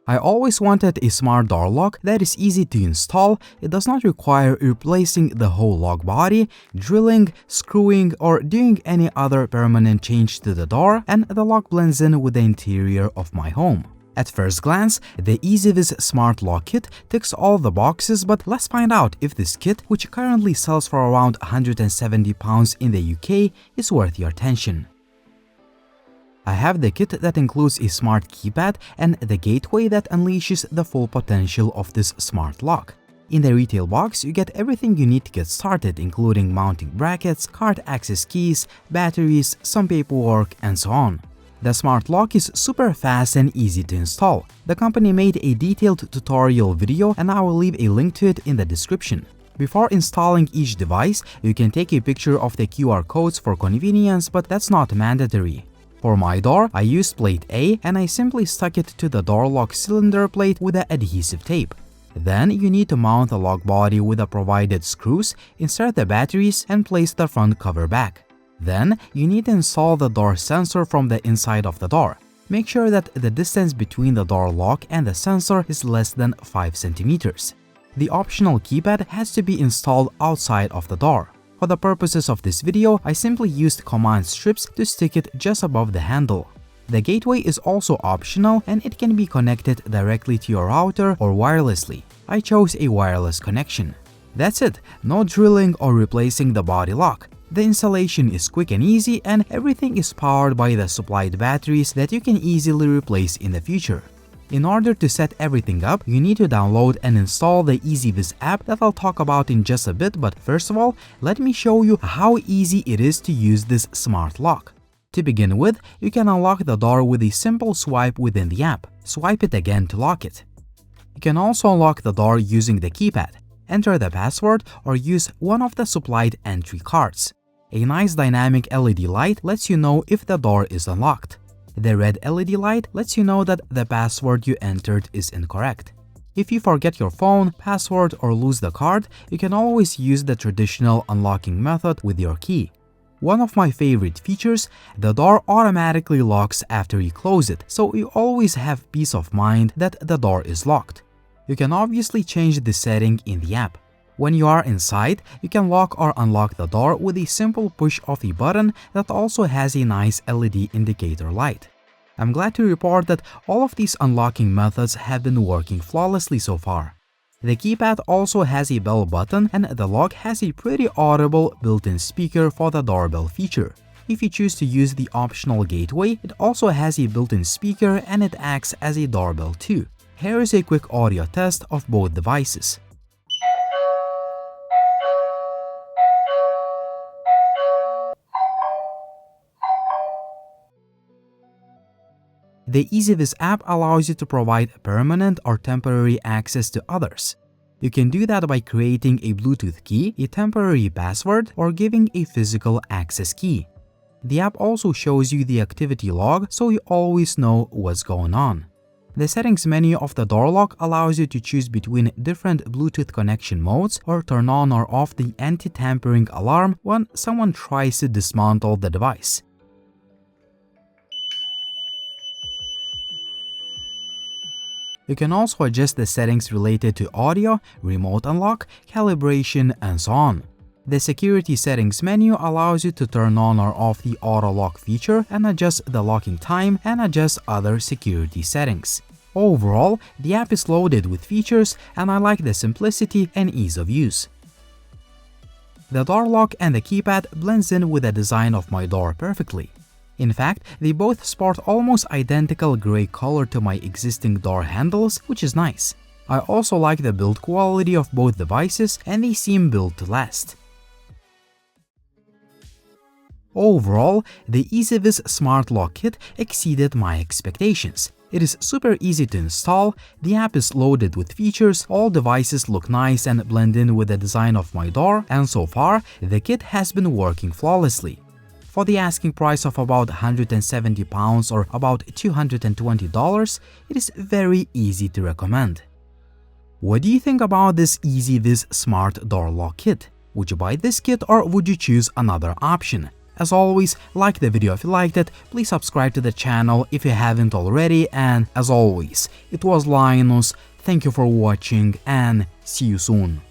I always wanted a smart door lock that is easy to install. It does not require replacing the whole lock body, drilling, screwing, or doing any other permanent change to the door, and the lock blends in with the interior of my home. At first glance, the EZVIZ Smart Lock Kit ticks all the boxes, but let's find out if this kit, which currently sells for around £170 in the UK, is worth your attention. I have the kit that includes a smart keypad and the gateway that unleashes the full potential of this smart lock. In the retail box, you get everything you need to get started, including mounting brackets, card access keys, batteries, some paperwork, and so on. The smart lock is super fast and easy to install. The company made a detailed tutorial video and I will leave a link to it in the description. Before installing each device, you can take a picture of the QR codes for convenience, but that's not mandatory. For my door, I used plate A and I simply stuck it to the door lock cylinder plate with the adhesive tape. Then you need to mount the lock body with the provided screws, insert the batteries, and place the front cover back. Then, you need to install the door sensor from the inside of the door. Make sure that the distance between the door lock and the sensor is less than 5 cm. The optional keypad has to be installed outside of the door. For the purposes of this video, I simply used command strips to stick it just above the handle. The gateway is also optional and it can be connected directly to your router or wirelessly. I chose a wireless connection. That's it, no drilling or replacing the body lock. The installation is quick and easy and everything is powered by the supplied batteries that you can easily replace in the future. In order to set everything up, you need to download and install the EZVIZ app that I'll talk about in just a bit, but first of all, let me show you how easy it is to use this smart lock. To begin with, you can unlock the door with a simple swipe within the app. Swipe it again to lock it. You can also unlock the door using the keypad. Enter the password or use one of the supplied entry cards. A nice dynamic LED light lets you know if the door is unlocked. The red LED light lets you know that the password you entered is incorrect. If you forget your phone, password, or lose the card, you can always use the traditional unlocking method with your key. One of my favorite features, the door automatically locks after you close it, so you always have peace of mind that the door is locked. You can obviously change the setting in the app. When you are inside, you can lock or unlock the door with a simple push of a button that also has a nice LED indicator light. I'm glad to report that all of these unlocking methods have been working flawlessly so far. The keypad also has a bell button and the lock has a pretty audible built-in speaker for the doorbell feature. If you choose to use the optional gateway, it also has a built-in speaker and it acts as a doorbell too. Here is a quick audio test of both devices. The EZVIZ app allows you to provide permanent or temporary access to others. You can do that by creating a Bluetooth key, a temporary password, or giving a physical access key. The app also shows you the activity log so you always know what's going on. The settings menu of the door lock allows you to choose between different Bluetooth connection modes or turn on or off the anti-tampering alarm when someone tries to dismantle the device. You can also adjust the settings related to audio, remote unlock, calibration, and so on. The security settings menu allows you to turn on or off the auto lock feature and adjust the locking time and adjust other security settings. Overall, the app is loaded with features and I like the simplicity and ease of use. The door lock and the keypad blends in with the design of my door perfectly. In fact, they both sport almost identical gray color to my existing door handles, which is nice. I also like the build quality of both devices and they seem built to last. Overall, the EZVIZ Smart Lock Kit exceeded my expectations. It is super easy to install, the app is loaded with features, all devices look nice and blend in with the design of my door, and so far, the kit has been working flawlessly. For the asking price of about £170 or about $220, it is very easy to recommend. What do you think about this EZVIZ Smart Door Lock Kit? Would you buy this kit or would you choose another option? As always, like the video if you liked it, please subscribe to the channel if you haven't already, and as always, it was Linus, thank you for watching and see you soon.